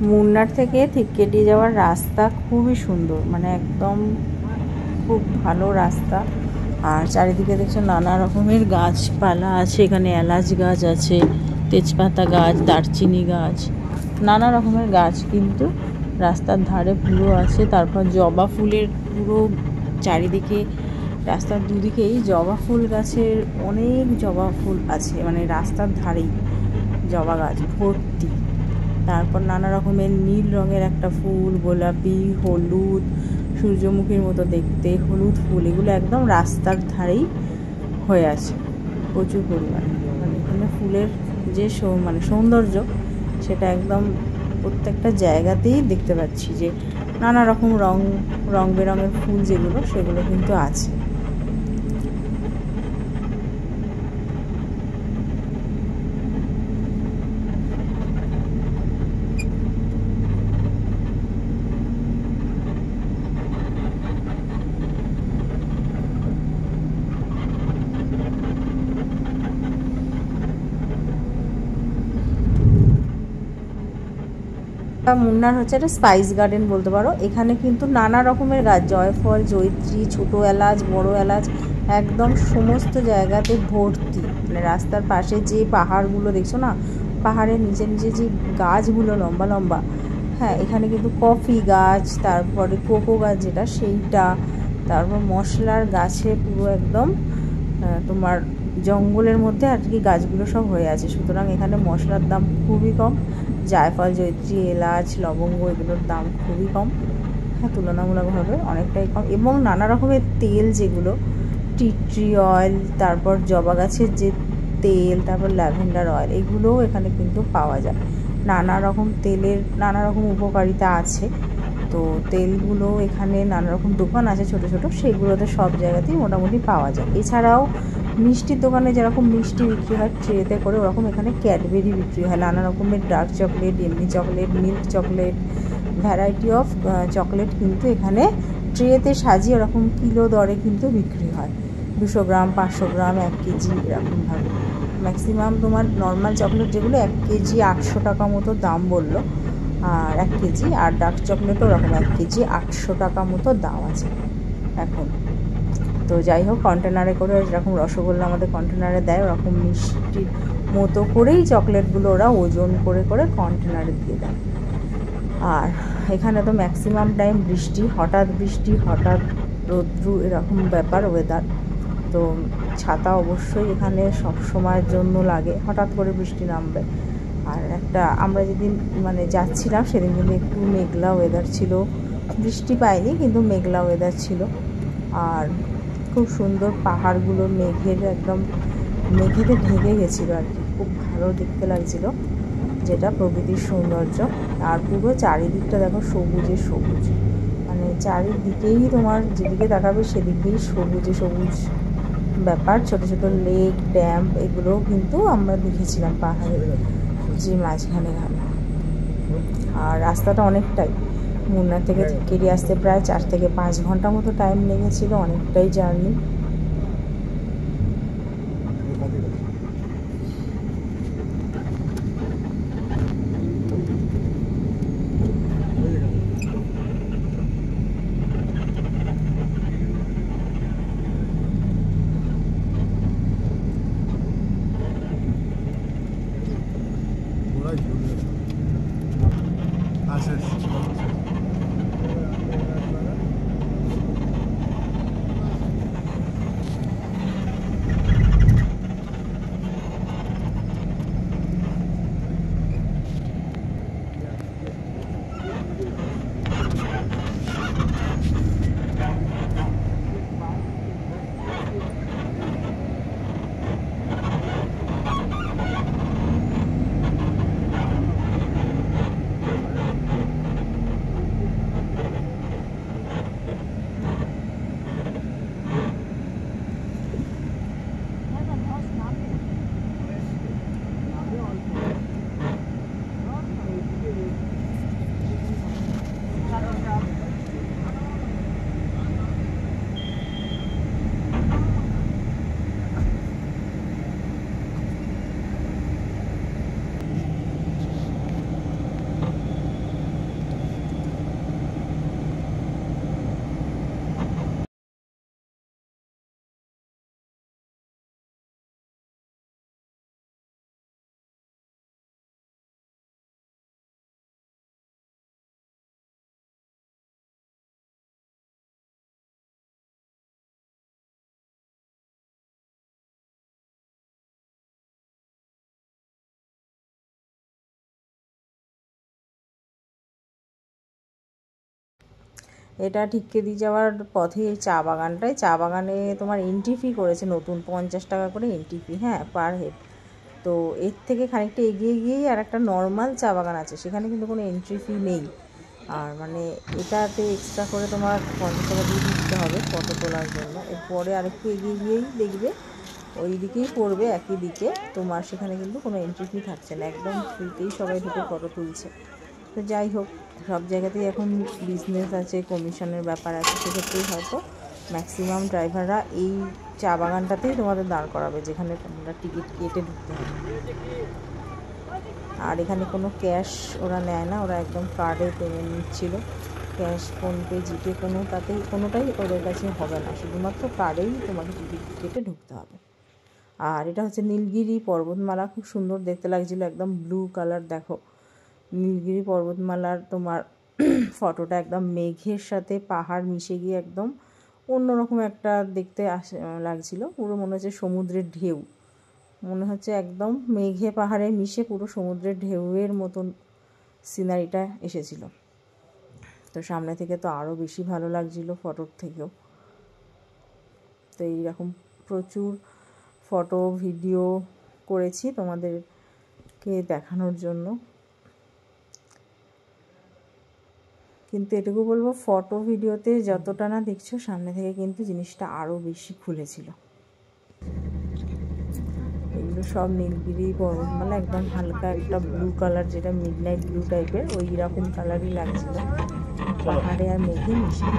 মুন্নার থেকে ঠিককেটে যাওয়ার রাস্তা খুবই সুন্দর, মানে একদম খুব ভালো রাস্তা। আর চারিদিকে দেখছো নানা রকমের গাছপালা আছে, এখানে এলাচ গাছ আছে, তেজপাতা গাছ, দারচিনি গাছ, নানা রকমের গাছ কিন্তু রাস্তার ধারে পুরো আছে। তারপর জবা ফুলের পুরো চারিদিকে রাস্তার দুদিকেই জবা ফুল গাছের অনেক জবা ফুল আছে, মানে রাস্তার ধারেই জবা গাছ ভর্তি। তারপর নানা রকমের নীল রঙের একটা ফুল, গোলাপি, হলুদ, সূর্যমুখীর মতো দেখতে হলুদ ফুল, এগুলো একদম রাস্তার ধারেই হয়ে আছে প্রচুর পরিমাণে। মানে এখানে ফুলের যে মানে সৌন্দর্য সেটা একদম প্রত্যেকটা জায়গাতেই দেখতে পাচ্ছি, যে নানা রকম রং বেরঙের ফুল যেগুলো সেগুলো কিন্তু আছে। মুন্নার হচ্ছে একটা স্পাইস গার্ডেন বলতে পারো। এখানে কিন্তু নানা রকমের গাছ, জয়ফল, জয়িত্রী, ছোটো এলাচ, বড় এলাচ, একদম সমস্ত জায়গাতে ভর্তি। মানে রাস্তার পাশে যে পাহাড়গুলো দেখছো না, পাহাড়ের নিচে নিচে যে গাছগুলো লম্বা লম্বা, হ্যাঁ এখানে কিন্তু কফি গাছ, তারপরে কোকো গাছ যেটা সেইটা, তারপর মশলার গাছে পুরো একদম তোমার জঙ্গলের মধ্যে আর কি গাছগুলো সব হয়ে আছে। সুতরাং এখানে মশলার দাম খুবই কম, জায়ফল, জয়িত্রী, এলাচ, লবঙ্গ এগুলোর দাম খুবই কম, হ্যাঁ তুলনামূলকভাবে অনেকটাই কম। এবং নানা রকমের তেল, যেগুলো টি ট্রি অয়েল, তারপর জবা গাছের যে তেল, তারপর ল্যাভেন্ডার অয়েল, এগুলোও এখানে কিন্তু পাওয়া যায়। নানা রকম তেলের নানা রকম উপকারিতা আছে। তো তেলগুলো এখানে নানা রকম দোকান আছে ছোট ছোট, সেগুলোতে সব জায়গাতেই মোটামুটি পাওয়া যায়। এছাড়াও মিষ্টির দোকানে যেরকম মিষ্টি বিক্রি হয় ট্রেতে করে, ওরকম এখানে ক্যাডবেরি বিক্রি হয়, নানা রকমের ডার্ক চকলেট, এমনি chocolate, milk chocolate, variety of chocolate কিন্তু এখানে ট্রেতে সাজিয়ে ওরকম কিলো দরে কিন্তু বিক্রি হয়। 200 গ্রাম, 500 গ্রাম, 1 কেজি এরকমভাবে। ম্যাক্সিমাম তোমার নর্মাল চকলেট যেগুলো 1 কেজি 800 টাকা মতো দাম বললো, আর 1 কেজি, আর ডার্ক চকলেটও ওরকম 1 কেজি 800 টাকা মতো দাম আছে এখন। তো যাই হোক, কন্টেনারে করে যেরকম রসগোল্লা আমাদের কন্টেনারে দেয়, ওরকম মিষ্টির মতো করেই চকলেটগুলো ওরা ওজন করে করে কন্টেনারে দিয়ে দেয়। আর এখানে তো ম্যাক্সিমাম টাইম বৃষ্টি, হঠাৎ রৌদ্রু, এরকম ব্যাপার ওয়েদার। তো ছাতা অবশ্যই এখানে সব সময়ের জন্য লাগে, হঠাৎ করে বৃষ্টি নামবে। আর আমরা যেদিন মানে যাচ্ছিলাম সেদিন কিন্তু একটু মেঘলা ওয়েদার ছিল, বৃষ্টি পাইনি কিন্তু মেঘলা ওয়েদার ছিল। আর খুব সুন্দর পাহাড়গুলো মেঘেতে ঢেকে গেছিলো আর কি, খুব ভালো দেখতে লাগছিলো, যেটা প্রকৃতির সৌন্দর্য। আর পুরো চারিদিকটা দেখো সবুজে সবুজ, মানে চারিদিকেই তোমার যেদিকে তাকাবে সেদিকেই সবুজে সবুজ ব্যাপার। ছোট ছোট লেক, ড্যাম, এগুলোও কিন্তু আমরা দেখেছিলাম পাহাড়ের যে মাঝখানে। আর রাস্তাটা অনেকটাই, মুন্নার থেকে ঠিককেটে আসতে প্রায় 4 থেকে 5 ঘন্টা মতো টাইম লেগেছিল, অনেকটাই জার্নি। এটা ঠিককেদি যাওয়ার পথে চা বাগানটায়, চা বাগানে তোমার এন্ট্রি ফি করেছে নতুন 50 টাকা করে এন্ট্রি ফি, হ্যাঁ, পার হেড। তো এর থেকে খানিকটা এগিয়ে গিয়েই আর একটা নর্মাল চা বাগান আছে, সেখানে কিন্তু কোনো এন্ট্রি ফি নেই। আর মানে এটাতে এক্সট্রা করে তোমার 50 টাকা দিয়ে দিতে হবে ফটো তোলার জন্য। এরপরে আরেকটু এগিয়ে গিয়েই দেখবে ওই দিকেই পড়বে, একই দিকে, তোমার সেখানে কিন্তু কোনো এন্ট্রি ফি থাকছে না, একদম ফ্রিতেই সবাই ঢুকে ফটো তুলছে। তো যাই হোক, সব জায়গাতেই এখন বিজনেস আছে, কমিশনের ব্যাপার আছে, সেক্ষেত্রেই হয়তো ম্যাক্সিমাম ড্রাইভাররা এই চা বাগানটাতেই তোমাদের দাঁড় করাবে, যেখানে তোমরা টিকিট কেটে ঢুকতে হবে। আর এখানে কোনো ক্যাশ ওরা নেয় না, ওরা একদম কার্ডে পেমেন্ট নিচ্ছিল। ক্যাশ, ফোনপে, জিপে কোনোটাই ওদের কাছে হবে না, শুধুমাত্র কার্ডেই তোমাকে টিকিট কেটে ঢুকতে হবে। আর এটা হচ্ছে নীলগিরি পর্বতমালা, খুব সুন্দর দেখতে লাগছিলো, একদম ব্লু কালার। দেখো নীলগিরি পর্বতমালার তোমার ফটোটা একদম মেঘের সাথে পাহাড় মিশে গিয়ে একদম অন্যরকম একটা দেখতে লাগছিল, পুরো মনে হচ্ছে সমুদ্রের ঢেউ, মনে হচ্ছে একদম মেঘে পাহাড়ে মিশে পুরো সমুদ্রের ঢেউয়ের মতন সিনারিটা এসেছিল। তো সামনে থেকে তো আরও বেশি ভালো লাগছিল ফটোর থেকেও। তো এইরকম প্রচুর ফটো ভিডিও করেছি তোমাদেরকে দেখানোর জন্য, কিন্তু এটুকু বলবো, ফটো ভিডিওতে যতটা না দেখছো, সামনে থেকে কিন্তু জিনিসটা আরও বেশি খুলেছিল। এগুলো সব নীলগিরি পর্বতমালা, একদম হালকা একটা ব্লু কালার, যেটা মিডনাইট ব্লু টাইপের, ওই রকম কালারই লাগছিল, পাহাড়ে আর মেঘে মিশে।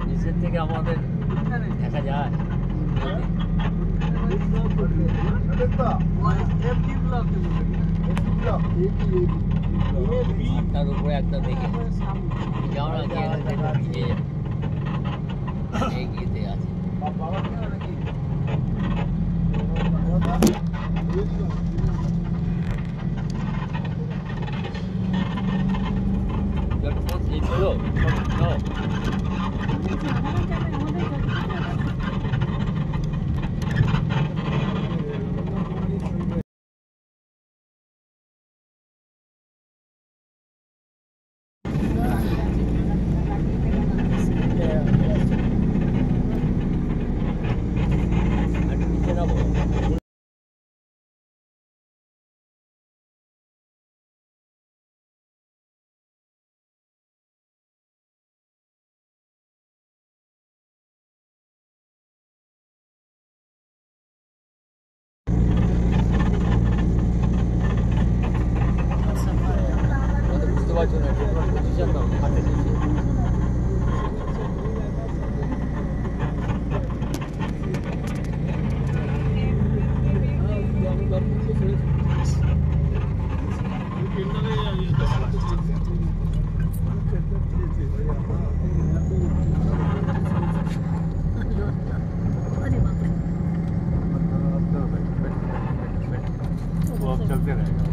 নিচের থেকে আমাদের দেখা যায়, তার উপরে একটা দেখে যাওয়ার আগে এগিয়েতে আছে। বুঝতে পারছো না পজিশন না হাতে নিচে। चलते रहेगा।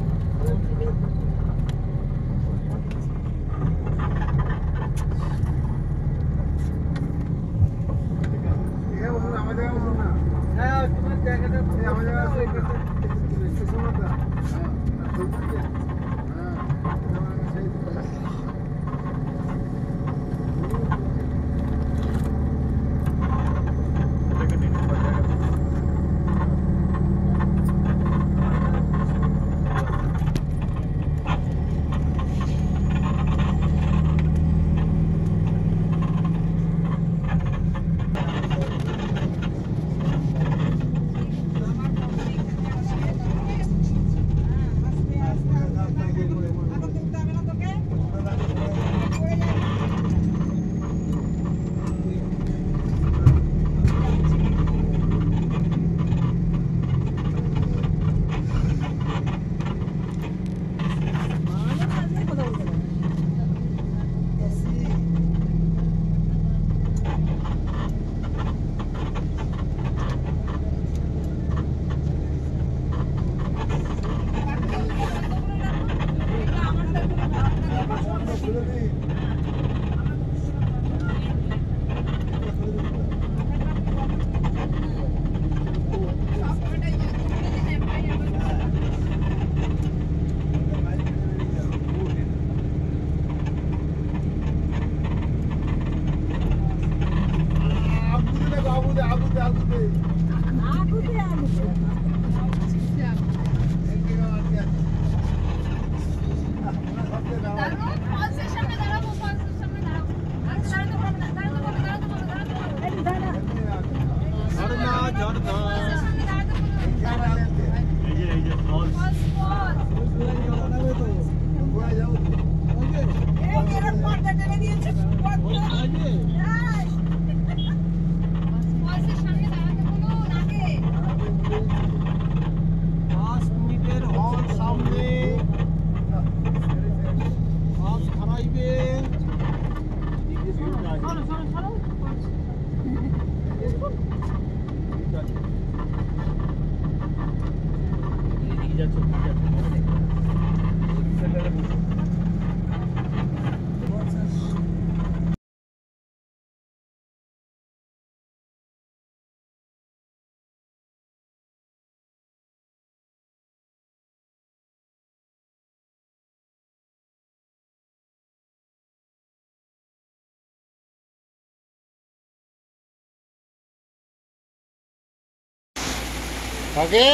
থাকে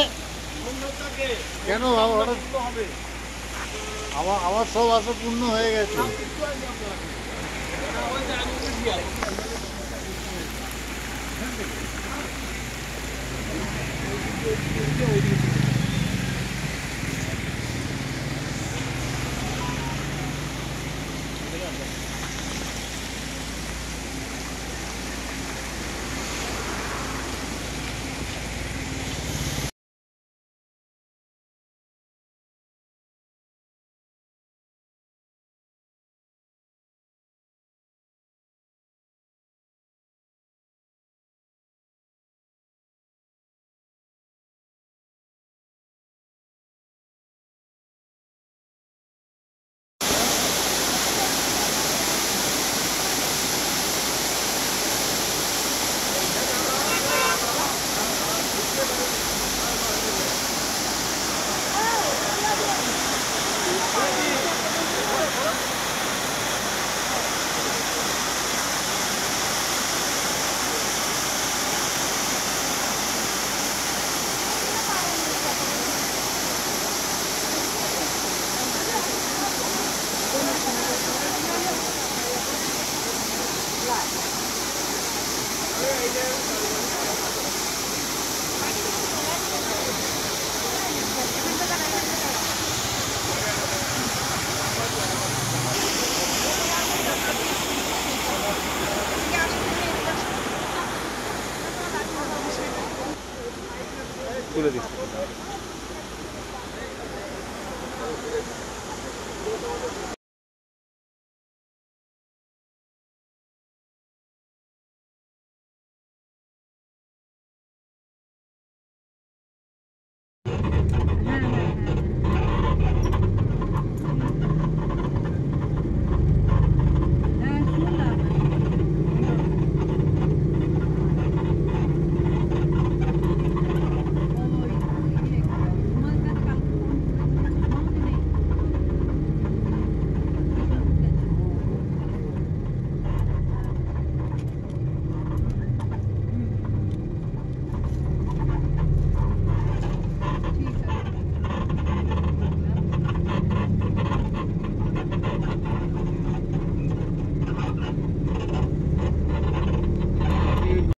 কেন হঠাৎ আমার সব আশা পূর্ণ হয়ে গেছে। তুলে দিচ্ছি।